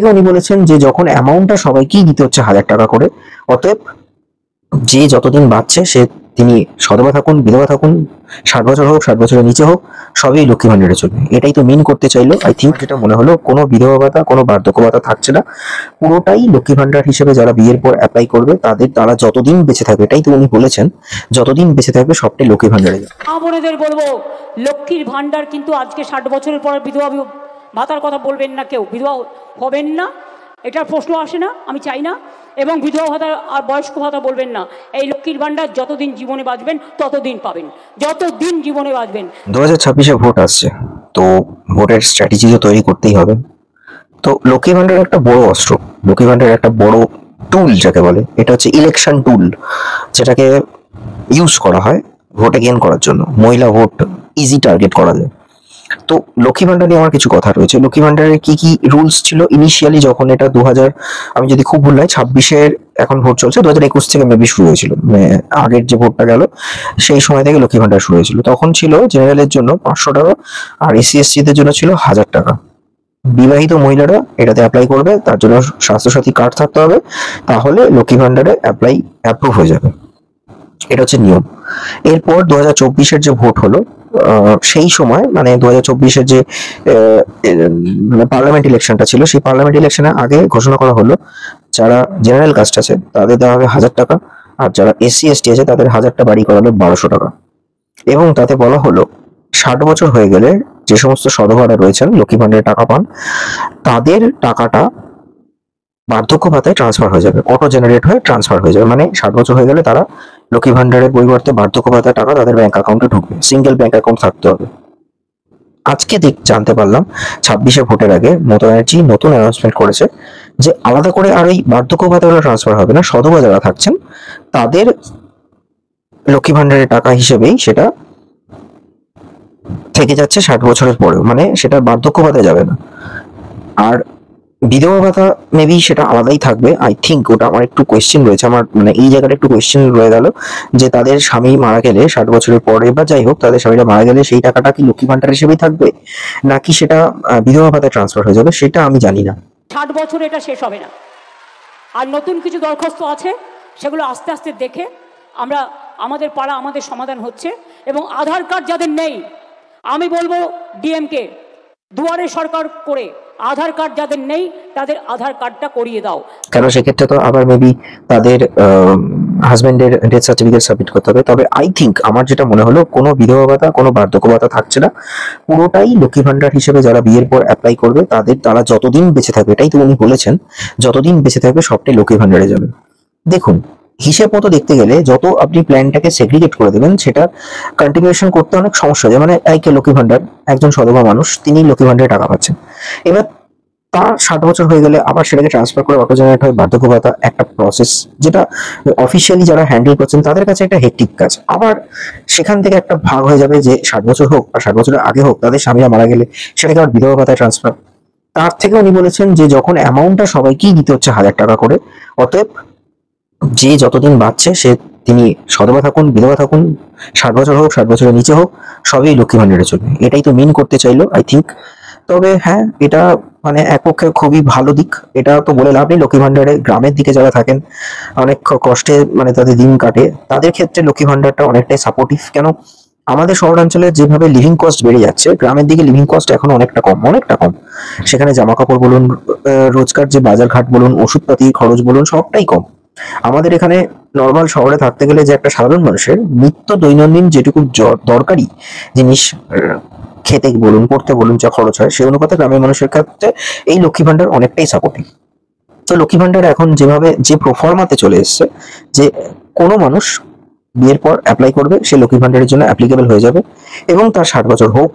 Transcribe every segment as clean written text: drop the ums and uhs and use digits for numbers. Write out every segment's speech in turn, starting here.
থেকে উনি বলেছেন যে যখন অ্যামাউন্টটা সবাইকেই দিতে হচ্ছে 1000 টাকা করে, অতএব যে যতদিন বাঁচছে তিনি সধবা থাকুন, বিধবা থাকুন, 60 বছর হোক, 60 বছরের নিচে হোক, সবই লক্ষ্মী ভান্ডারে চলবে। এটাই তো মিন করতে চাইলো। আই থিঙ্ক যেটা মনে হলো, কোনো বিধবা ভাতা, কোনো বার্ধক্য ভাতা থাকছে না, পুরোটাই লক্ষ্মী ভান্ডার হিসেবে যারা বিয়ের পর অ্যাপ্লাই করবে তারা যতদিন বেঁচে থাকবে, এটাই তো উনি বলেছেন, যতদিন বেঁচে থাকবে সবটাই লক্ষ্মী ভান্ডারে যাবে। বোনেদের বলবো, লক্ষ্মীর ভান্ডার কিন্তু আজকে 60 বছরের পর বিধবা ভাতার কথা বলবেন না, কেউ বিধবা হবেন না, এটার প্রশ্ন আসে না, আমি চাই না। এবং বিধবা ভাতা আর বয়স্ক ভাতা বলবেন না। এই লক্ষ্মীর ভান্ডার যতদিন জীবনে বাঁচবেন ততদিন পাবেন, যতদিন জীবনে বাঁচবেন। 2026-এ ভোট আসছে, তো ভোটের স্ট্র্যাটেজি তো তৈরি করতেই হবে। তো লক্ষ্মী ভান্ডার একটা বড় অস্ত্র, লক্ষ্মী ভান্ডার একটা বড় টুল যাকে বলে, এটা হচ্ছে ইলেকশন টুল, যেটাকে ইউজ করা হয় ভোটে গেইন করার জন্য। মহিলা ভোট ইজি টার্গেট করা যায়। তো লক্ষ্মী ভান্ডার নিয়ে আমার কিছু কথা রয়েছে। লক্ষ্মী ভান্ডারের কি কি রুলস ছিল ইনিশিয়ালি, যখন এটা 2000, আমি যদি খুব ভুল হয় 26-এর, এখন ভোট চলছে, 2021 থেকে মেবি শুরু হয়েছিল, আগের যে ভোটটা গেল সেই সময় থেকে লক্ষ্মী ভান্ডার শুরু হয়েছিল। তখন ছিল জেনারেলের জন্য 500 টাকা, আর SC/ST দের জন্য ছিল 1000 টাকা। বিবাহিত মহিলারা এটাতে অ্যাপ্লাই করবে, তার জন্য স্বাস্থ্যসাথী কার্ড থাকতে হবে, তাহলে লক্ষ্মী ভান্ডারে অ্যাপ্রুভ হয়ে যাবে। এটা হচ্ছে নিয়ম। এরপর 2024-এর যে ভোট হলো, সেই সময় মানে 2024-এর যে পার্লামেন্ট ইলেকশনটা ছিল, সেই পার্লামেন্ট ইলেকশনের আগে ঘোষণা করা হলো যারা জেনারেল কাস্ট আছে তাদের দেওয়া হবে 1000 টাকা, আর যারা SC/ST আছে তাদের 1000টা বাড়ি করা হলো 1200 টাকা। এবং তাতে বলা হলো 60 বছর হয়ে গেলে যে সমস্ত সধবারা রয়েছেন লক্ষ্মী ভান্ডারের টাকা পান, তাদের টাকাটা বার্ধক্য ভাতায় ট্রান্সফার হয়ে যাবে, অটো জেনারেট হয়ে ট্রান্সফার হয়ে যাবে। মানে 60 বছর হয়ে গেলে তারা লক্ষ্মী ভান্ডারের পরিবর্তে বার্ধক্য ভাতার টাকা তাদের ব্যাংক অ্যাকাউন্টে ঢুকবে, সিঙ্গেল ব্যাংক অ্যাকাউন্ট থাকতে হবে। আজকে জানতে পারলাম 26-এ ভোটের আগে মমতা ব্যানার্জি নতুন অ্যানাউন্সমেন্ট করেছে যে আলাদা করে আর ওই বার্ধক্য ভাতাগুলো ট্রান্সফার হবে না, সধবা যারা থাকছেন তাদের লক্ষ্মী ভান্ডারের টাকা হিসেবেই সেটা থেকে যাচ্ছে 60 বছরের পরেও, মানে সেটা বার্ধক্য ভাতায় যাবে না। আর বিধবা ভাতা মেবি সেটা আলাদাই থাকবে। আই থিঙ্ক ওটা আমার একটু কোয়েশ্চেন রয়েছে, আমার মানে এই জায়গাটা একটু কোয়েশ্চেন রয়ে গেল যে তাদের স্বামী মারা গেলে 60 বছরের পরে বা যাই হোক তাদের স্বামীরা মারা গেলে সেই টাকাটা কি লক্ষ্মী ভান্ডার হিসেবেই থাকবে নাকি সেটা বিধবা ভাতায় ট্রান্সফার হয়ে যাবে, সেটা আমি জানি না। 60 বছর এটা শেষ হবে না, আর নতুন কিছু দরখাস্ত আছে, সেগুলো আস্তে আস্তে দেখে আমরা আমাদের পাড়া আমাদের সমাধান হচ্ছে। এবং আধার কার্ড যাদের নেই, আমি বলবো ডিএমকে দুয়ারে সরকার করে আধার কার্ড যাদের নেই তাদের আধার কার্ডটা করিয়ে দাও, কেন সেক্ষেত্রে তো আবার মেবি তাদের হাজবেন্ডের ডেথ সার্টিফিকেট সাবমিট করতে হবে। তবে আই থিঙ্ক আমার যেটা মনে হলো, কোনো বিধবা ভাতা, কোনো বার্ধক্য ভাতা থাকছে না, পুরোটাই লক্ষ্মী ভান্ডার হিসেবে যারা বিয়ের পর অ্যাপ্লাই করবে তারা যতদিন বেঁচে থাকবে, এটাই তো উনি বলেছেন, যতদিন বেঁচে থাকবে সবটাই লক্ষ্মী ভান্ডারে যাবে। দেখুন, হিসেব মতো দেখতে গেলে যত আপনি প্ল্যানটাকে সেগ্রিগেট করে দেবেন সেটা কন্টিনিউশন করতে অনেক সমস্যা হয়। মানে লক্ষ্মী ভান্ডার, একজন সধবা মানুষ তিনি লক্ষ্মী ভান্ডারে টাকা পাচ্ছেন, এবার তার 60 বছর হয়ে গেলে আবার সেটাকে ট্রান্সফার করে অটো জেনারেট হয় বার্ধক্য ভাতা, একটা প্রসেস যেটা অফিসিয়ালি যারা হ্যান্ডেল করছেন তাদের কাছে একটা হেক্টিক কাজ। আবার সেখান থেকে একটা ভাগ হয়ে যাবে যে 60 বছর হোক বা 60 বছরের আগে হোক তাদের স্বামীরা মারা গেলে সেটাকে আবার বিধবা ভাতায় ট্রান্সফার। তার থেকে উনি বলেছেন যে যখন অ্যামাউন্টটা সবাইকেই দিতে হচ্ছে 1000 টাকা করে, অতএব যে যতদিন বাঁচছে তিনি সধবা থাকুন, বিধবা থাকুন, 60 বছর হোক, 60 বছরের নিচে হোক, সবই লক্ষ্মী ভান্ডারে চলবে। এটাই তো মিন করতে চাইলো আই থিঙ্ক। তবে হ্যাঁ, এটা মানে এক পক্ষে খুবই ভালো দিক। এটা তো বলে লাভ নেই, লক্ষ্মী ভান্ডারে গ্রামের দিকে যারা থাকেন অনেক কষ্টে মানে তাদের দিন কাটে, তাদের ক্ষেত্রে লক্ষ্মী ভান্ডারটা অনেকটাই সাপোর্টিভ। কেন, আমাদের শহরাঞ্চলে যেভাবে লিভিং কস্ট বেড়ে যাচ্ছে, গ্রামের দিকে লিভিং কস্ট এখন অনেকটা কম। সেখানে জামা কাপড় বলুন, রোজকার যে বাজার ঘাট বলুন, ওষুধপাতি খরচ বলুন, সবটাই কম। আমাদের এখানে নর্মাল শহরে থাকতে গেলে যে একটা সাধারণ মানুষের নিত্য দৈনন্দিন যেটুকু দরকারি জিনিস খেতে বলুন, পড়তে বলুন, যা খরচ হয়, সেই অনুপাতে গ্রামের মানুষের ক্ষেত্রে এই লক্ষ্মী ভান্ডার অনেকটাই সাপোর্টিভ। তো লক্ষ্মী ভান্ডার এখন যেভাবে যে প্রোফর্মাতে চলে এসছে যে কোনো মানুষ বিয়ের পর অ্যাপ্লাই করবে, সে লক্ষ্মী ভান্ডারের জন্য অ্যাপ্লিকেবল হয়ে যাবে, এবং তার 60 বছর হোক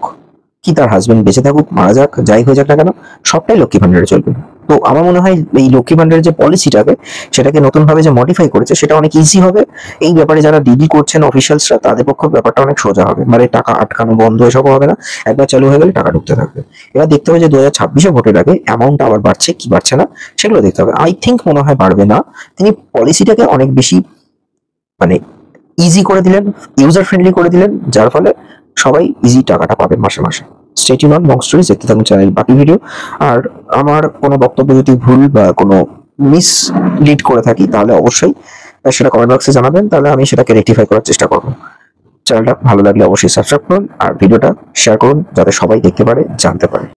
কি তার হাজবেন্ড বেঁচে থাকুক, মারা যাক, যাই হয়ে যাক না কেন, সবটাই লক্ষ্মী ভান্ডারে চলবে। তো আমার মনে হয় এই লক্ষ্মী ভান্ডারের যে পলিসিটাকে সেটাকে নতুন ভাবে যে মডিফাই করেছে সেটা অনেক ইজি হবে। এই ব্যাপারে যারা ডিডি করছেন অফিসিয়ালসরা, তাদের পক্ষে ব্যাপারটা অনেক সোজা হবে, মানে টাকা আটকানো বন্ধ এসবও হবে না, একবার চালু হয়ে গেলে টাকা ঢুকতে থাকবে। এবার দেখতে হবে যে 2026-এ ভোটের আগে অ্যামাউন্ট আবার বাড়ছে কি বাড়ছে না, সেগুলো দেখতে হবে। আই থিঙ্ক মনে হয় বাড়বে না, তিনি পলিসিটাকে অনেক বেশি মানে ইজি করে দিলেন, ইউজার ফ্রেন্ডলি করে দিলেন, যার ফলে সবাই ইজি টাকাটা পাবে মাসে মাসে। স্টে টিউন অন মং স্টোরিজ, দেখতে থাকুন চ্যানেল বাকি ভিডিও। আর আমার কোনো বক্তব্য যদি ভুল বা কোনো মিস লিড করে থাকি তাহলে অবশ্যই সেটা কমেন্ট বক্সে জানাবেন, তাহলে আমি সেটাকে রেকটিফাই করার চেষ্টা করবো। চ্যানেলটা ভালো লাগলে অবশ্যই সাবস্ক্রাইব করুন আর ভিডিওটা শেয়ার করুন যাতে সবাই দেখতে পারে, জানতে পারে।